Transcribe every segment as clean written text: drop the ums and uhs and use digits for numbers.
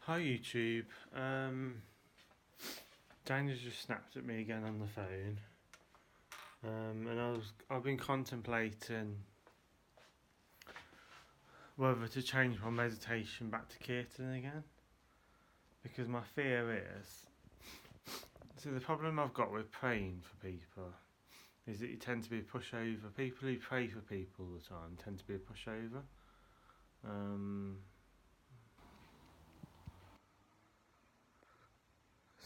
Hi YouTube. Daniel's just snapped at me again on the phone. And I've been contemplating whether to change my meditation back to Kirtan again. Because my fear is, so the problem I've got with praying for people is that you tend to be a pushover. People who pray for people all the time tend to be a pushover.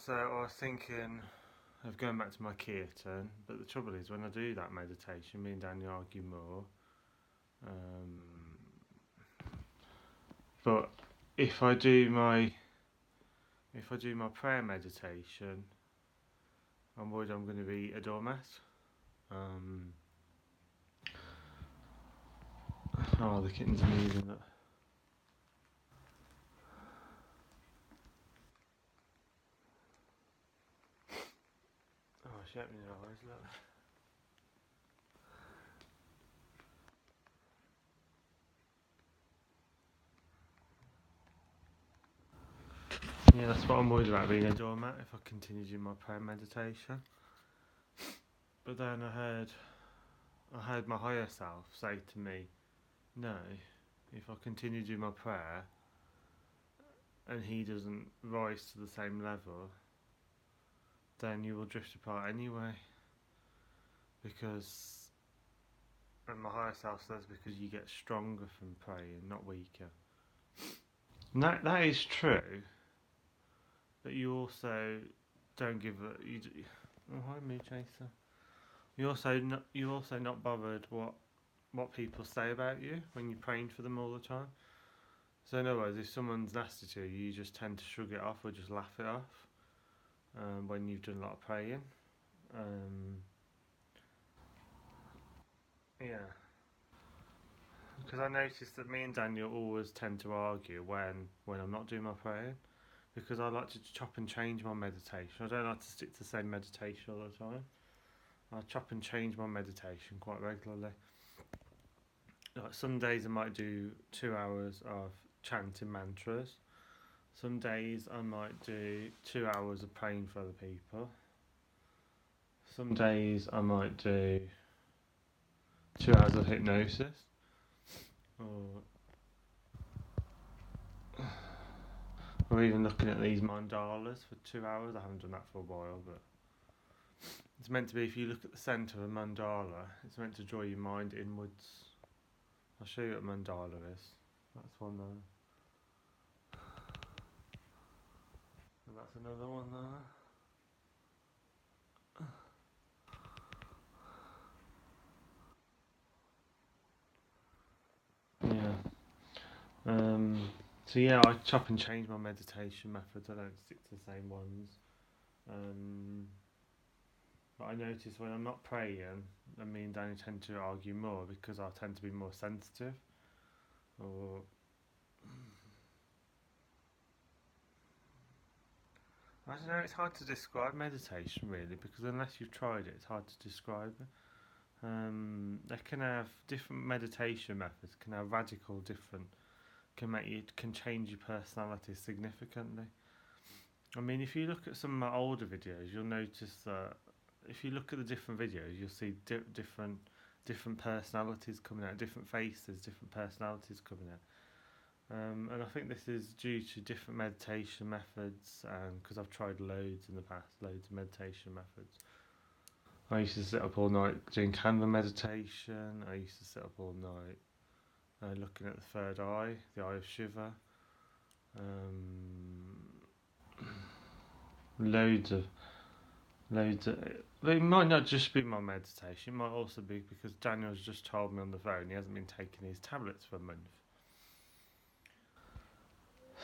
So I was thinking of going back to my Kirtan, but the trouble is when I do that meditation, me and Daniel argue more. But if I do my prayer meditation, I'm worried I'm going to be a doormat. Oh, the kittens are moving. Oh, she opened her eyes. Look. Yeah, that's what I'm worried about, being a doormat if I continue doing my prayer meditation. But then I heard my higher self say to me, no, if I continue doing my prayer and he doesn't rise to the same level, then you will drift apart anyway. And my higher self says because you get stronger from praying, not weaker. And that is true, but you also don't give a. Oh, hi, Mood Chaser. You also not bothered what people say about you when you're praying for them all the time. So in other words, if someone's nasty to you, you just tend to shrug it off or just laugh it off when you've done a lot of praying. Yeah. Because I noticed that me and Daniel always tend to argue when I'm not doing my praying, because I like to chop and change my meditation. I don't like to stick to the same meditation all the time. I chop and change my meditation quite regularly. Like some days I might do 2 hours of chanting mantras. Some days I might do 2 hours of praying for other people. Some days I might do 2 hours of hypnosis. Or even looking at these mandalas for 2 hours. I haven't done that for a while, but it's meant to be, if you look at the centre of a mandala, it's meant to draw your mind inwards. I'll show you what a mandala is. That's one there. And that's another one there. Yeah. So yeah, I chop and change my meditation methods. I don't stick to the same ones. But I notice when I'm not praying, me and Danny tend to argue more because I tend to be more sensitive. Or I don't know. It's hard to describe meditation really, because unless you've tried it, it's hard to describe it. They can have different meditation methods. Can have radical different. Can change your personality significantly. I mean, if you look at some of my older videos, you'll notice that if you look at the different videos, you'll see different personalities coming out, different faces, different personalities coming out. And I think this is due to different meditation methods, because I've tried loads in the past, loads of meditation methods. I used to sit up all night doing candle meditation. I used to sit up all night looking at the third eye, the eye of Shiva. Loads of. It might not just be my meditation. It might also be because Daniel's just told me on the phone he hasn't been taking his tablets for a month.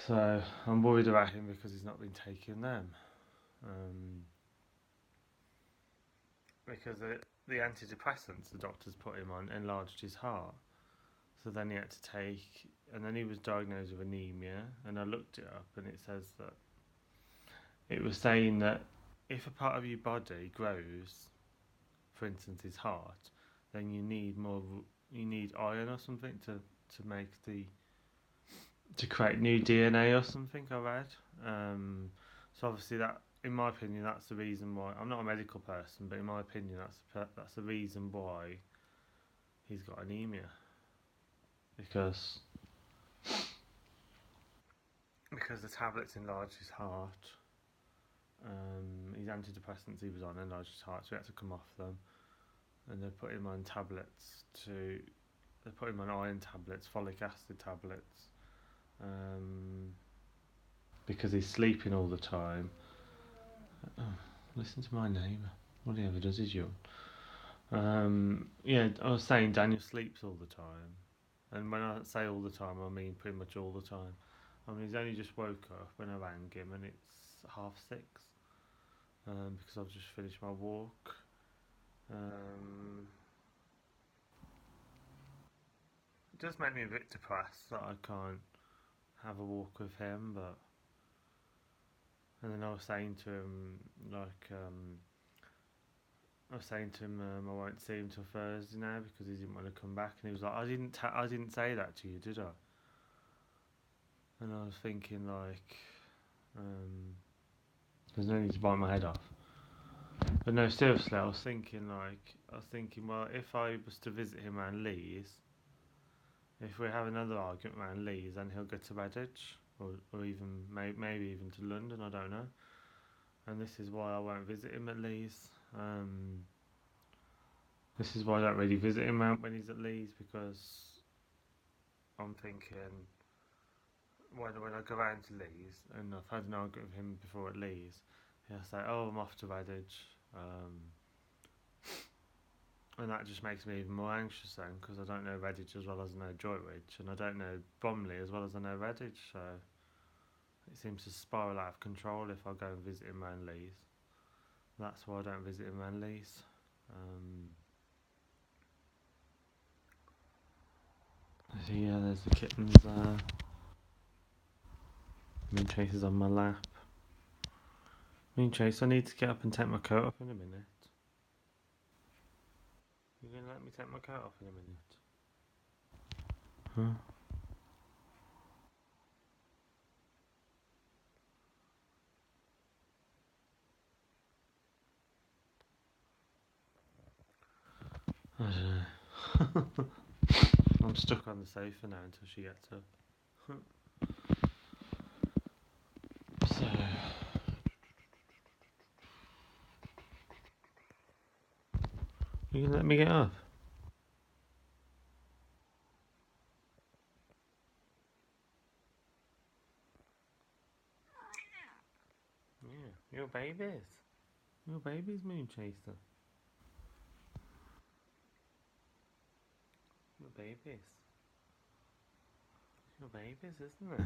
So I'm worried about him because he's not been taking them. Because the antidepressants the doctors put him on enlarged his heart. So then he had to take, and then he was diagnosed with anemia. And I looked it up, and it says that it was saying that if a part of your body grows, for instance his heart, then you need iron or something to to create new DNA or something. I read. So obviously that, in my opinion, that's the reason why. I'm not a medical person, but in my opinion, that's the reason why he's got anemia, because the tablets enlarged his heart. His antidepressants he was on enlarged his heart, so he had to come off them, and they put him on tablets to. They put him on iron tablets, folic acid tablets, because he's sleeping all the time. Oh, listen to my neighbour. What he ever does is yawn. Yeah, I was saying Daniel sleeps all the time, and when I say all the time, I mean pretty much all the time. I mean, he's only just woke up when I rang him, and it's 6:30. Because I've just finished my walk. It does make me a bit depressed that I can't have a walk with him, but. And then I was saying to him, I won't see him till Thursday now because he didn't want to come back, and he was like, I didn't say that to you, did I? And I was thinking there's no need to bite my head off. But no, seriously, I was thinking, well, if I was to visit him around Leeds, if we have another argument around Leeds, then he'll go to Redditch, or even maybe even to London, I don't know. And this is why I won't visit him at Leeds. This is why I don't really visit him when he's at Leeds, because I'm thinking when I go round to Leeds, and I've had an argument with him before at Leeds, he'll say, "Oh, I'm off to Redditch," and that just makes me even more anxious then, because I don't know Redditch as well as I know Droitwich, and I don't know Bromley as well as I know Redditch, so it seems to spiral out of control if I go and visit him around Leeds. That's why I don't visit him around Leeds. So yeah, there's the kittens there. Moonchaser's on my lap. Moonchaser, I need to get up and take my coat off in a minute. You gonna let me take my coat off in a minute? Huh? I don't know. I'm stuck on the sofa now until she gets up. So, you can let me get up? Yeah, your babies. Your baby's Moonchaser. Your babies. Your babies, isn't it?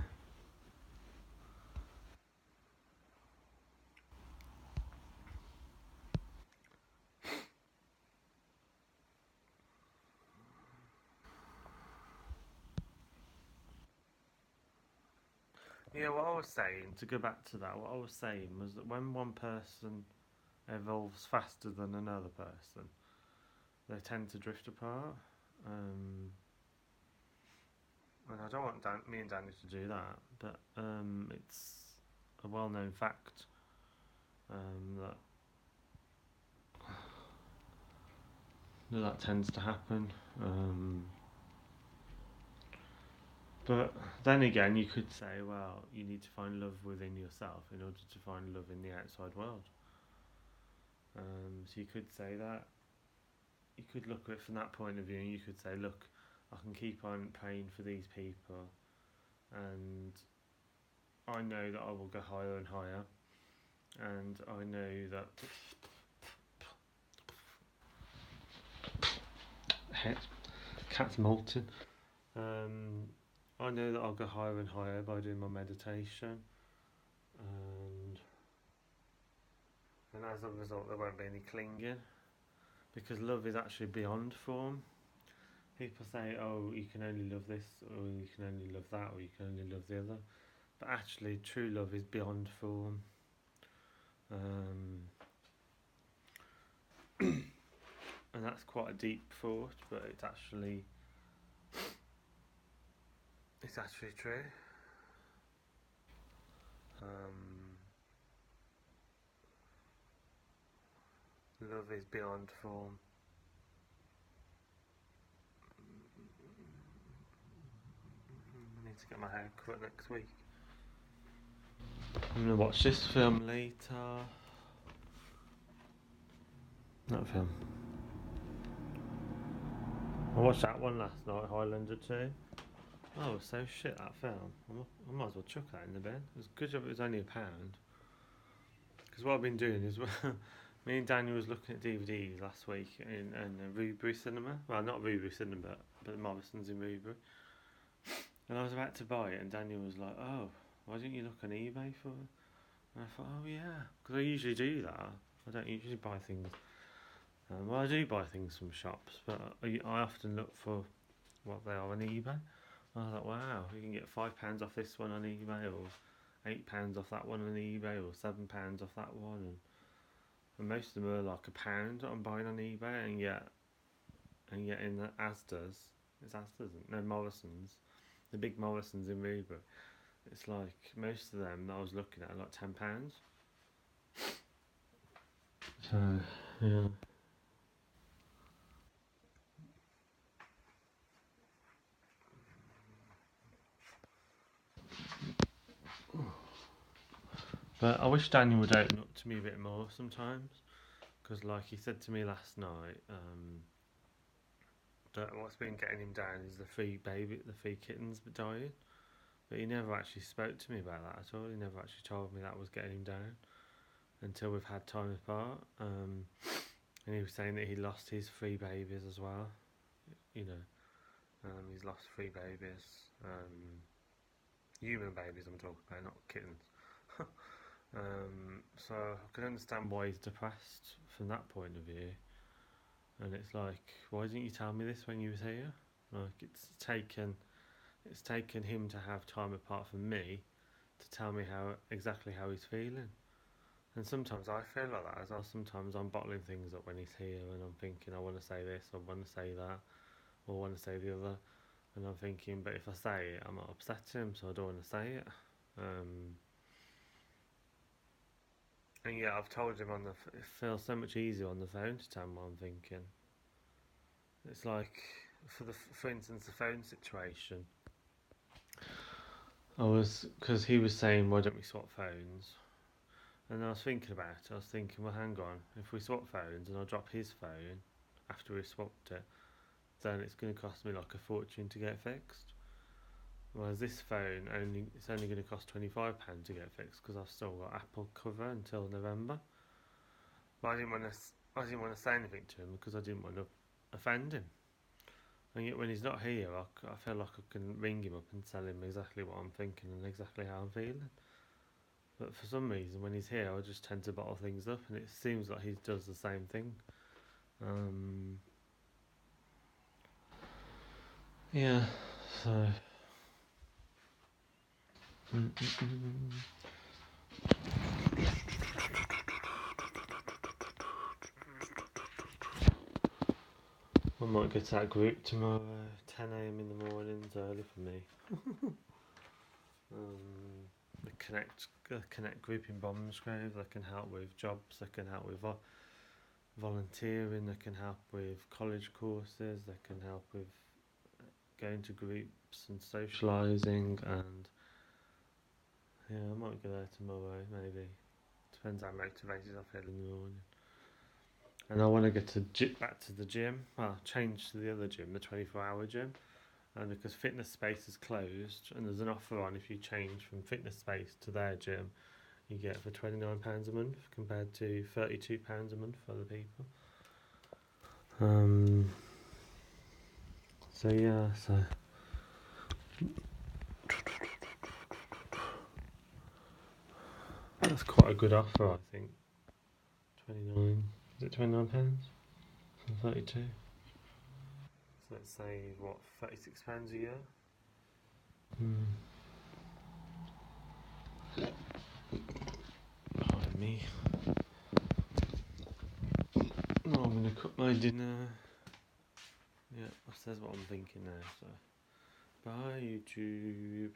Yeah, what I was saying, to go back to that, what I was saying was that when one person evolves faster than another person, they tend to drift apart. And I don't want me and Danny to do that, but it's a well-known fact that tends to happen. But then again, you could say, well, you need to find love within yourself in order to find love in the outside world. So you could say that. You could look at it from that point of view, and you could say, look, I can keep on praying for these people, and I know that I will go higher and higher, and I know that cat's molting. I know that I'll go higher and higher by doing my meditation, and as a result, there won't be any clinging, because love is actually beyond form. People say, oh, you can only love this, or you can only love that, or you can only love the other. But actually, true love is beyond form. And that's quite a deep thought, but it's actually true. Love is beyond form. I need to get my hair cut next week. I'm gonna watch this film later. That film. I watched that one last night, Highlander 2. Oh, it was so shit, that film. I might as well chuck that in the bin. It was good job it was only £1. Because what I've been doing is, me and Daniel was looking at DVDs last week in Rubery Cinema. Well, not Rubery Cinema, but Morrison's in Rubery. And I was about to buy it, and Daniel was like, "Oh, why didn't you look on eBay for it?" And I thought, "Oh yeah," because I usually do that. I don't usually buy things. Well, I do buy things from shops, but I often look for what they are on eBay. I was like, "Wow, you can get £5 off this one on eBay, or £8 off that one on eBay, or £7 off that one." And most of them are like £1 that I'm buying on eBay, and yet in the Asda's, it's Asda's, no, Morrison's, the big Morrison's in Rubery. It's like most of them that I was looking at are like £10. So yeah. But I wish Daniel would open up to me a bit more sometimes, because like he said to me last night, that what's been getting him down is the three kittens dying. But he never actually spoke to me about that at all. He never actually told me that was getting him down until we've had time apart. And he was saying that he lost his 3 babies as well. You know, he's lost 3 babies. Human babies I'm talking about, not kittens. So I can understand why he's depressed from that point of view. And it's like, why didn't you tell me this when you was here? Like it's taken him to have time apart from me to tell me exactly how he's feeling. And sometimes I feel like that as well. Sometimes I'm bottling things up when he's here, and I'm thinking I want to say this, I want to say that, or I want to say the other. And I'm thinking, but if I say it, I might upset him, so I don't want to say it. And yeah, I've told him it feels so much easier on the phone to tell him what I'm thinking. It's like, for instance, the phone situation. Because he was saying, why don't we swap phones? And I was thinking about it. I was thinking, well, hang on. If we swap phones and I drop his phone after we swapped it, then it's going to cost me like a fortune to get fixed. Whereas this phone it's only going to cost £25 to get fixed because I've still got Apple cover until November. But I didn't want to say anything to him because I didn't want to offend him. And yet when he's not here, I feel like I can ring him up and tell him exactly what I'm thinking and exactly how I'm feeling. But for some reason, when he's here, I just tend to bottle things up, and it seems like he does the same thing. Yeah, so. I might get to that group tomorrow, 10 a.m. in the morning, it's early for me. The Connect group in Bombsgrove, they can help with jobs, they can help with volunteering, they can help with college courses, they can help with going to groups and socialising, and yeah, I might go there tomorrow, maybe. Depends how motivated I feel in the morning. And I want to get back to the gym, well, change to the other gym, the 24-hour gym. And because Fitness Space is closed, and there's an offer on if you change from Fitness Space to their gym, you get for £29 a month compared to £32 a month for other people. So yeah, that's quite a good offer, I think. 29. Is it £29 from 32? So let's say what, £36 a year? Pardon me. No, I'm gonna cook my dinner. Yeah, that says what I'm thinking now. So, bye YouTube.